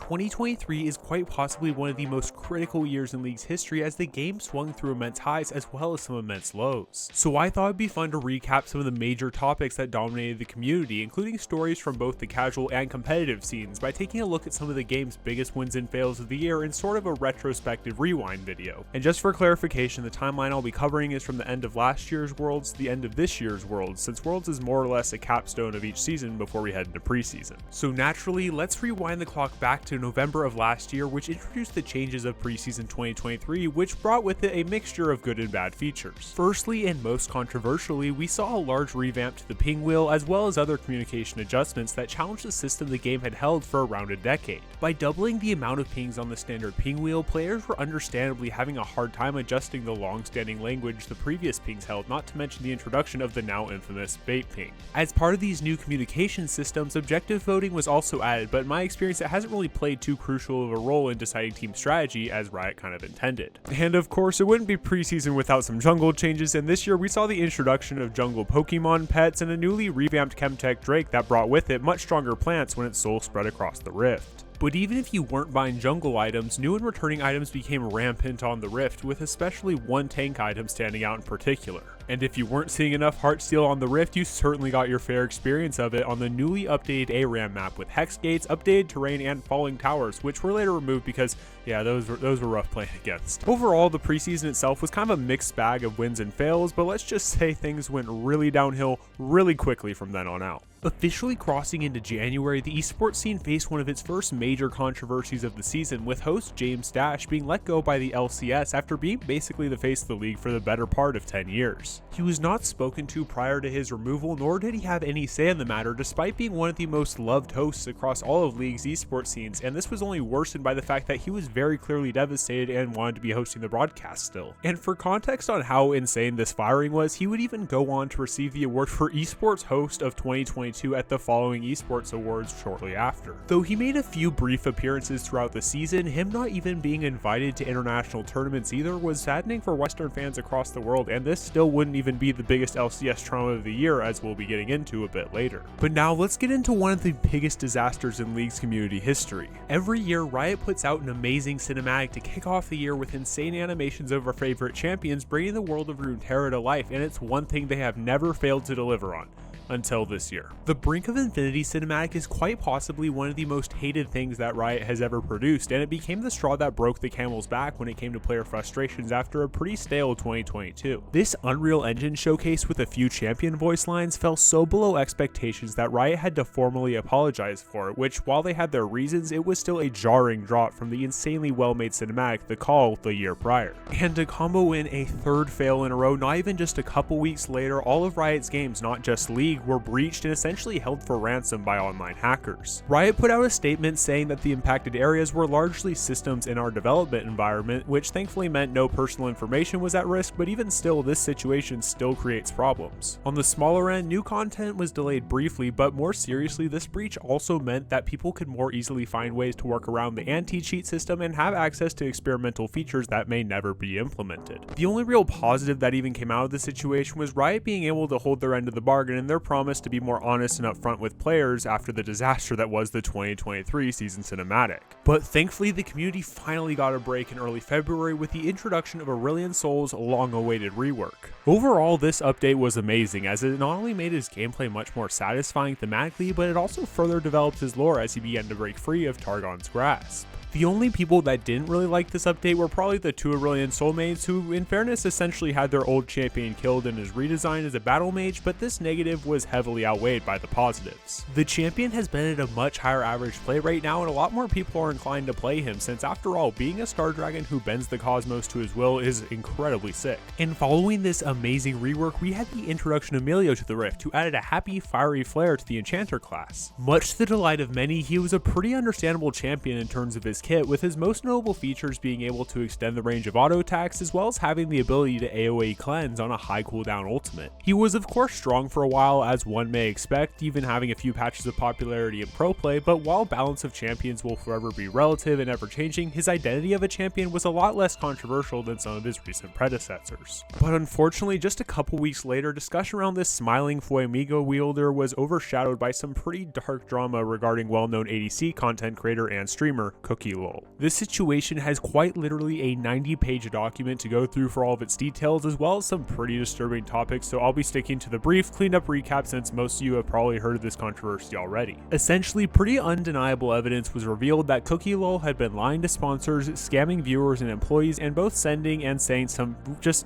2023 is quite possibly one of the most critical years in League's history as the game swung through immense highs as well as some immense lows. So I thought it'd be fun to recap some of the major topics that dominated the community, including stories from both the casual and competitive scenes, by taking a look at some of the game's biggest wins and fails of the year in sort of a retrospective rewind video. And just for clarification, the timeline I'll be covering is from the end of last year's Worlds to the end of this year's Worlds, since Worlds is more or less a capstone of each season before we head into preseason. So naturally, let's rewind the clock back to November of last year, which introduced the changes of Preseason 2023, which brought with it a mixture of good and bad features. Firstly, and most controversially, we saw a large revamp to the ping wheel as well as other communication adjustments that challenged the system the game had held for around a decade. By doubling the amount of pings on the standard ping wheel, players were understandably having a hard time adjusting the long-standing language the previous pings held, not to mention the introduction of the now infamous bait ping. As part of these new communication systems, objective voting was also added, but in my experience it hasn't really played too crucial of a role in deciding team strategy as Riot kind of intended. And of course, it wouldn't be preseason without some jungle changes, and this year we saw the introduction of jungle Pokemon pets and a newly revamped Chemtech Drake that brought with it much stronger plants when its soul spread across the rift. But even if you weren't buying jungle items, new and returning items became rampant on the Rift, with especially one tank item standing out in particular. And if you weren't seeing enough Heartsteel on the Rift, you certainly got your fair experience of it on the newly updated ARAM map with hex gates, updated terrain, and falling towers, which were later removed because, yeah, those were rough playing against. Overall, the preseason itself was kind of a mixed bag of wins and fails, but let's just say things went really downhill really quickly from then on out. Officially crossing into January, the esports scene faced one of its first major controversies of the season, with host James Dash being let go by the LCS after being basically the face of the league for the better part of 10 years. He was not spoken to prior to his removal, nor did he have any say in the matter, despite being one of the most loved hosts across all of League's esports scenes, and this was only worsened by the fact that he was very clearly devastated and wanted to be hosting the broadcast still. And for context on how insane this firing was, he would even go on to receive the award for Esports Host of 2022 at the following esports awards shortly after. Though he made a few brief appearances throughout the season, him not even being invited to international tournaments either was saddening for Western fans across the world, and this still wouldn't even be the biggest LCS trauma of the year, as we'll be getting into a bit later. But now let's get into one of the biggest disasters in League's community history. Every year, Riot puts out an amazing cinematic to kick off the year with insane animations of our favorite champions, bringing the world of Runeterra to life, and it's one thing they have never failed to deliver on. Until this year. The Brink of Infinity cinematic is quite possibly one of the most hated things that Riot has ever produced, and it became the straw that broke the camel's back when it came to player frustrations after a pretty stale 2022. This Unreal Engine showcase with a few champion voice lines fell so below expectations that Riot had to formally apologize for it, which, while they had their reasons, it was still a jarring drop from the insanely well-made cinematic The Call the year prior. And to combo in a third fail in a row, not even just a couple weeks later, all of Riot's games, not just League, were breached and essentially held for ransom by online hackers. Riot put out a statement saying that the impacted areas were largely systems in our development environment, which thankfully meant no personal information was at risk, but even still, this situation still creates problems. On the smaller end, new content was delayed briefly, but more seriously, this breach also meant that people could more easily find ways to work around the anti-cheat system and have access to experimental features that may never be implemented. The only real positive that even came out of the situation was Riot being able to hold their end of the bargain and their promise to be more honest and upfront with players after the disaster that was the 2023 season cinematic. But thankfully, the community finally got a break in early February with the introduction of Aurelion Sol's long-awaited rework. Overall, this update was amazing, as it not only made his gameplay much more satisfying thematically, but it also further developed his lore as he began to break free of Targon's grasp. The only people that didn't really like this update were probably the two Aurelion soulmates, who in fairness essentially had their old champion killed and is redesigned as a battle mage, but this negative was heavily outweighed by the positives. The champion has been at a much higher average play rate now, and a lot more people are inclined to play him, since after all, being a Star Dragon who bends the cosmos to his will is incredibly sick. And following this amazing rework, we had the introduction of Emilio to the Rift, who added a happy fiery flare to the Enchanter class. Much to the delight of many, he was a pretty understandable champion in terms of his this kit, with his most notable features being able to extend the range of auto attacks as well as having the ability to AoE cleanse on a high cooldown ultimate. He was of course strong for a while, as one may expect, even having a few patches of popularity in pro play, but while balance of champions will forever be relative and ever changing, his identity of a champion was a lot less controversial than some of his recent predecessors. But unfortunately, just a couple weeks later, discussion around this smiling Fuego wielder was overshadowed by some pretty dark drama regarding well-known ADC content creator and streamer CookieL. This situation has quite literally a 90-page document to go through for all of its details, as well as some pretty disturbing topics, so I'll be sticking to the brief, cleaned up recap since most of you have probably heard of this controversy already. Essentially, pretty undeniable evidence was revealed that CookieL had been lying to sponsors, scamming viewers and employees, and both sending and saying some just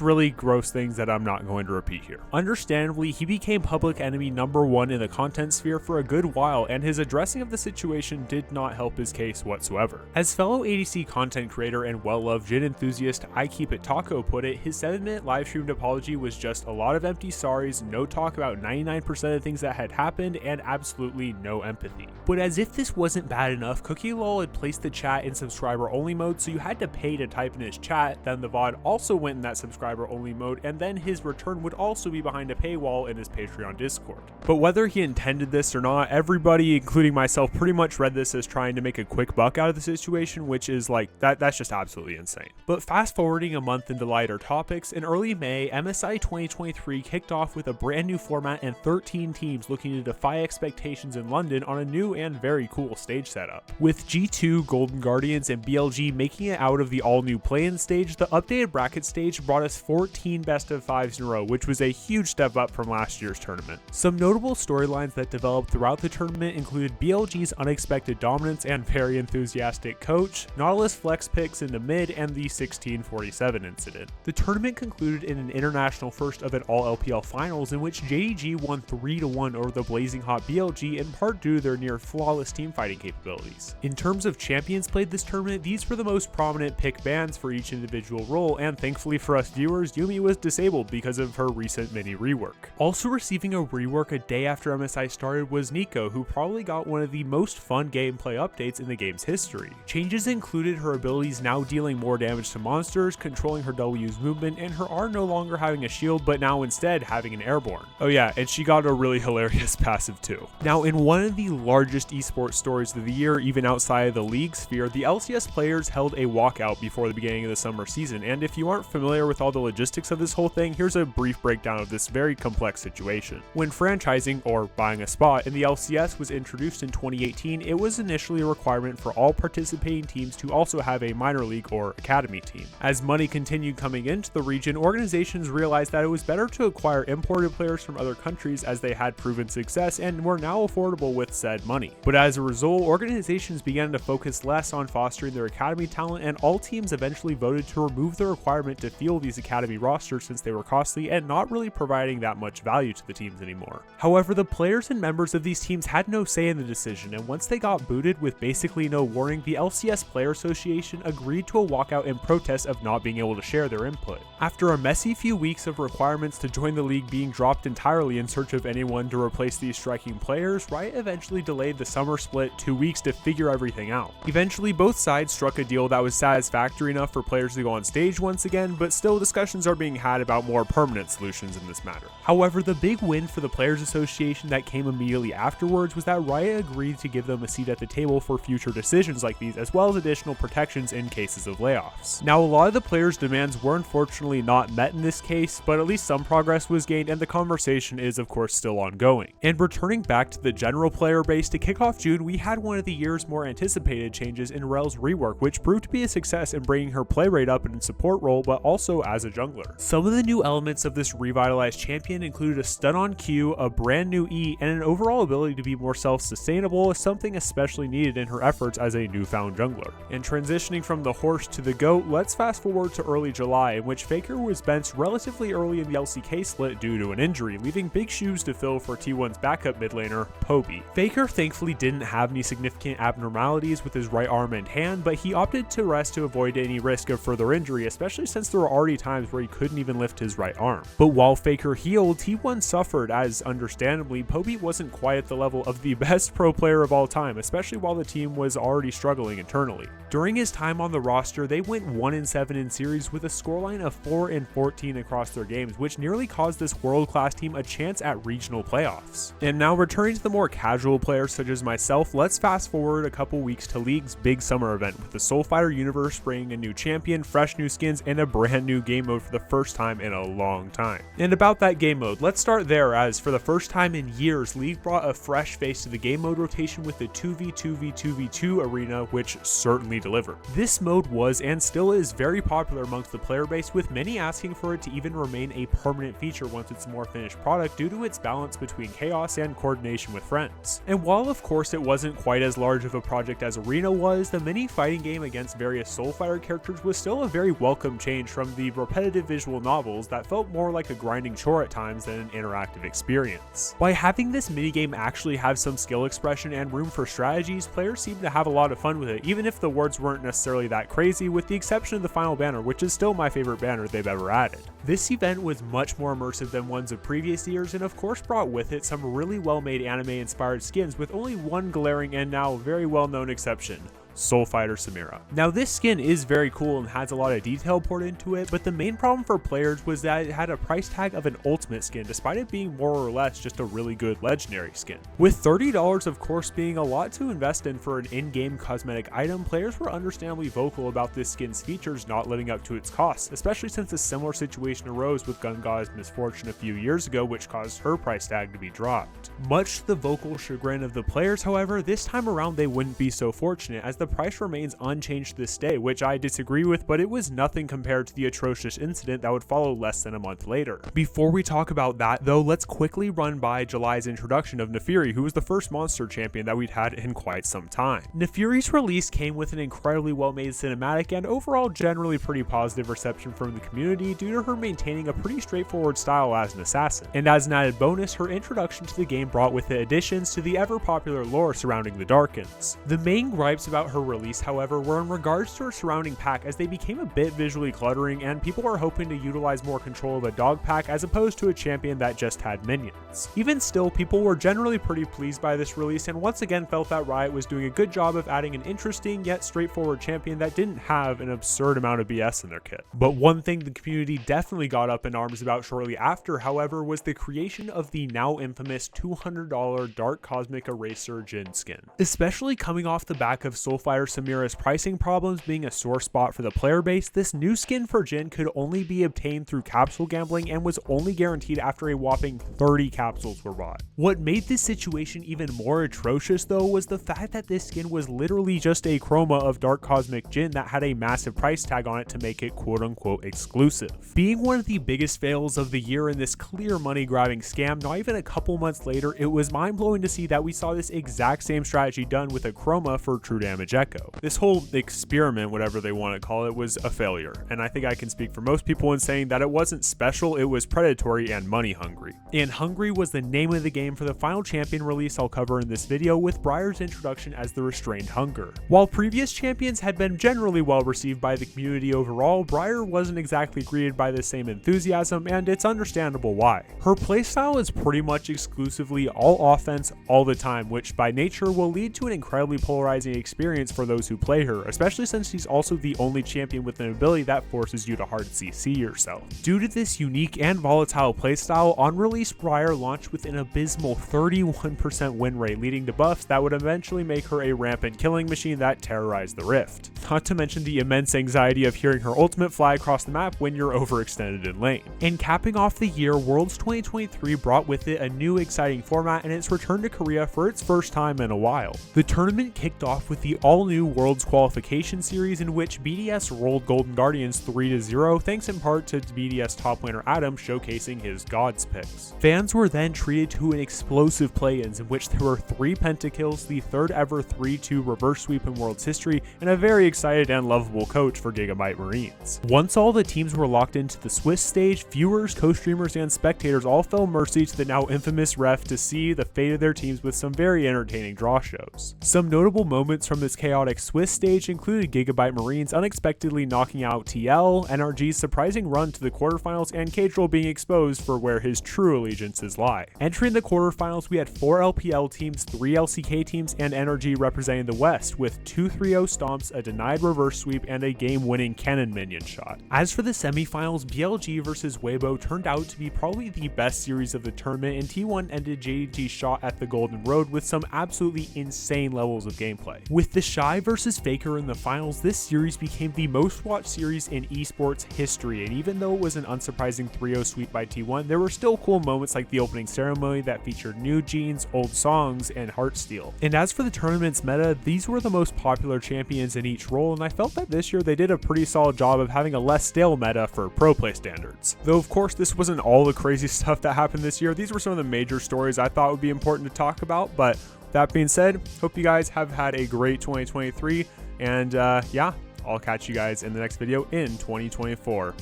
really gross things that I'm not going to repeat here. Understandably, he became public enemy #1 in the content sphere for a good while, and his addressing of the situation did not help his case whatsoever. As fellow ADC content creator and well-loved Jin enthusiast I Keep It Taco put it, his 7-minute live streamed apology was just a lot of empty sorries, no talk about 99% of things that had happened, and absolutely no empathy. But as if this wasn't bad enough, CookieL had placed the chat in subscriber only mode, so you had to pay to type in his chat. Then the VOD also went in that subscriber only mode, and then his return would also be behind a paywall in his Patreon Discord. But whether he intended this or not, everybody, including myself, pretty much read this as trying to make a quick buck out of the situation, which is like, that's just absolutely insane. But fast forwarding a month into lighter topics, in early May, MSI 2023 kicked off with a brand new format and 13 teams looking to defy expectations in London on a new and very cool stage setup. With G2, Golden Guardians, and BLG making it out of the all-new play-in stage, the updated bracket stage brought us 14 best of 5s in a row, which was a huge step up from last year's tournament. Some notable storylines that developed throughout the tournament included BLG's unexpected dominance and very enthusiastic coach, Nautilus flex picks into mid, and the 1647 incident. The tournament concluded in an international first of it all LPL finals, in which JDG won 3-1 over the blazing hot BLG, in part due to their near flawless teamfighting capabilities. In terms of champions played this tournament, these were the most prominent pick bans for each individual role, and thankfully for us viewers, Yuumi was disabled because of her recent mini rework. Also receiving a rework a day after MSI started was Nico, who probably got one of the most fun gameplay updates in the game's history. Changes included her abilities now dealing more damage to monsters, controlling her W's movement, and her R no longer having a shield but now instead having an airborne. Oh yeah, and she got a really hilarious passive too. Now, in one of the largest esports stories of the year, even outside of the league sphere, the LCS players held a walkout before the beginning of the summer season, and if you aren't familiar with all the logistics of this whole thing, here's a brief breakdown of this very complex situation. When franchising, or buying a spot, in the LCS was introduced in 2018, it was initially a requirement for all participating teams to also have a minor league or academy team. As money continued coming into the region, organizations realized that it was better to acquire imported players from other countries as they had proven success and were now affordable with said money. But as a result, organizations began to focus less on fostering their academy talent, and all teams eventually voted to remove the requirement to field these academy rosters since they were costly and not really providing that much value to the teams anymore. However, the players and members of these teams had no say in the decision, and once they got booted with basically no warning, the LCS Player Association agreed to a walkout in protest of not being able to share their input. After a messy few weeks of requirements to join the league being dropped entirely in search of anyone to replace these striking players, Riot eventually delayed the summer split 2 weeks to figure everything out. Eventually, both sides struck a deal that was satisfactory enough for players to go on stage once again, but still discussions are being had about more permanent solutions in this matter. However, the big win for the Players Association that came immediately afterwards was that Riot agreed to give them a seat at the table for future decisions like these, as well as additional protections in cases of layoffs. Now, a lot of the players' demands were unfortunately not met in this case, but at least some progress was gained, and the conversation is of course still ongoing. And returning back to the general player base, to kick off June, we had one of the year's more anticipated changes in Rel's rework, which proved to be a success in bringing her play rate up in a support role, but also as a jungler. Some of the new elements of this revitalized champion included a stun on Q, a brand new E, and an overall ability to be more self-sustainable, something especially needed in her efforts as a newfound jungler. And transitioning from the horse to the goat, let's fast forward to early July, in which Faker was benched relatively early in the LCK split due to an injury, leaving big shoes to fill for T1's backup mid laner, Poby. Faker thankfully didn't have any significant abnormalities with his right arm and hand, but he opted to rest to avoid any risk of further injury, especially since there were already many times where he couldn't even lift his right arm. But while Faker healed, T1 suffered, as understandably, Poby wasn't quite at the level of the best pro player of all time, especially while the team was already struggling internally. During his time on the roster, they went 1-7 in series with a scoreline of 4-14 across their games, which nearly caused this world-class team a chance at regional playoffs. And now returning to the more casual players such as myself, let's fast forward a couple weeks to League's big summer event, with the Soulfighter universe bringing a new champion, fresh new skins, and a brand new game mode for the first time in a long time. And about that game mode, let's start there, as for the first time in years, League brought a fresh face to the game mode rotation with the 2v2v2v2 arena, which certainly delivered. This mode was and still is very popular amongst the player base, with many asking for it to even remain a permanent feature once it's a more finished product due to its balance between chaos and coordination with friends. And while of course it wasn't quite as large of a project as Arena was, the mini fighting game against various Soulfighter characters was still a very welcome change from the repetitive visual novels that felt more like a grinding chore at times than an interactive experience. By having this minigame actually have some skill expression and room for strategies, players seemed to have a lot of fun with it, even if the words weren't necessarily that crazy, with the exception of the final banner, which is still my favorite banner they've ever added. This event was much more immersive than ones of previous years, and of course brought with it some really well made anime inspired skins, with only one glaring and now very well known exception: Soulfighter Samira. Now this skin is very cool and has a lot of detail poured into it, but the main problem for players was that it had a price tag of an ultimate skin, despite it being more or less just a really good legendary skin. With $30 of course being a lot to invest in for an in-game cosmetic item, players were understandably vocal about this skin's features not living up to its costs, especially since a similar situation arose with Gunga's misfortune a few years ago, which caused her price tag to be dropped. Much to the vocal chagrin of the players, however, this time around they wouldn't be so fortunate, as the price remains unchanged to this day, which I disagree with, but it was nothing compared to the atrocious incident that would follow less than a month later. Before we talk about that though, let's quickly run by July's introduction of Nefiri, who was the first monster champion that we'd had in quite some time. Nefiri's release came with an incredibly well made cinematic and overall generally pretty positive reception from the community due to her maintaining a pretty straightforward style as an assassin. And as an added bonus, her introduction to the game brought with it additions to the ever popular lore surrounding the Darkins. The main gripes about her release, however, were in regards to her surrounding pack, as they became a bit visually cluttering and people were hoping to utilize more control of a dog pack as opposed to a champion that just had minions. Even still, people were generally pretty pleased by this release and once again felt that Riot was doing a good job of adding an interesting yet straightforward champion that didn't have an absurd amount of BS in their kit. But one thing the community definitely got up in arms about shortly after, however, was the creation of the now infamous $200 Dark Cosmic Eraser Jin Skin. Especially coming off the back of Soulfighter Samira's pricing problems being a sore spot for the player base, this new skin for Jin could only be obtained through capsule gambling and was only guaranteed after a whopping 30 capsules were bought. What made this situation even more atrocious though was the fact that this skin was literally just a chroma of Dark Cosmic Jin that had a massive price tag on it to make it quote unquote exclusive. Being one of the biggest fails of the year in this clear money grabbing scam, not even a couple months later, it was mind blowing to see that we saw this exact same strategy done with a chroma for True Damage Echo. This whole experiment, whatever they want to call it, was a failure, and I think I can speak for most people in saying that it wasn't special, it was predatory and money hungry. And hungry was the name of the game for the final champion release I'll cover in this video, with Brier's introduction as the Restrained Hunger. While previous champions had been generally well received by the community overall, Brier wasn't exactly greeted by the same enthusiasm, and it's understandable why. Her playstyle is pretty much exclusively all offense all the time, which by nature will lead to an incredibly polarizing experience for those who play her, especially since she's also the only champion with an ability that forces you to hard CC yourself. Due to this unique and volatile playstyle, on release Brier launched with an abysmal 31% win rate, leading to buffs that would eventually make her a rampant killing machine that terrorized the Rift. Not to mention the immense anxiety of hearing her ultimate fly across the map when you're overextended in lane. And capping off the year, Worlds 2023 brought with it a new exciting format and its return to Korea for its first time in a while. The tournament kicked off with the all-new Worlds qualification series, in which BDS rolled Golden Guardians 3-0 thanks in part to BDS top laner Adam showcasing his gods picks. Fans were then treated to an explosive play-ins in which there were 3 pentakills, the third ever 3-2 reverse sweep in Worlds history, and a very excited and lovable coach for Gigabyte Marines. Once all the teams were locked into the Swiss stage, viewers, co-streamers, and spectators all fell mercy to the now infamous ref to see the fate of their teams with some very entertaining draw shows. Some notable moments from this first chaotic Swiss stage included Gigabyte Marines unexpectedly knocking out TL, NRG's surprising run to the quarterfinals, and Caedrel being exposed for where his true allegiances lie. Entering the quarterfinals, we had 4 LPL teams, 3 LCK teams, and NRG representing the West, with 2 3-0 stomps, a denied reverse sweep, and a game-winning cannon minion shot. As for the semifinals, BLG versus Weibo turned out to be probably the best series of the tournament, and T1 ended JDG's shot at the Golden Road with some absolutely insane levels of gameplay. With the Shy versus Faker in the finals, this series became the most watched series in esports history, and even though it was an unsurprising 3-0 sweep by T1, there were still cool moments like the opening ceremony that featured new jeans, old songs, and Heartsteel. And as for the tournament's meta, these were the most popular champions in each role, and I felt that this year they did a pretty solid job of having a less stale meta for pro play standards. Though of course this wasn't all the crazy stuff that happened this year, these were some of the major stories I thought would be important to talk about. But that being said, hope you guys have had a great 2023, and yeah, I'll catch you guys in the next video in 2024.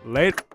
Later.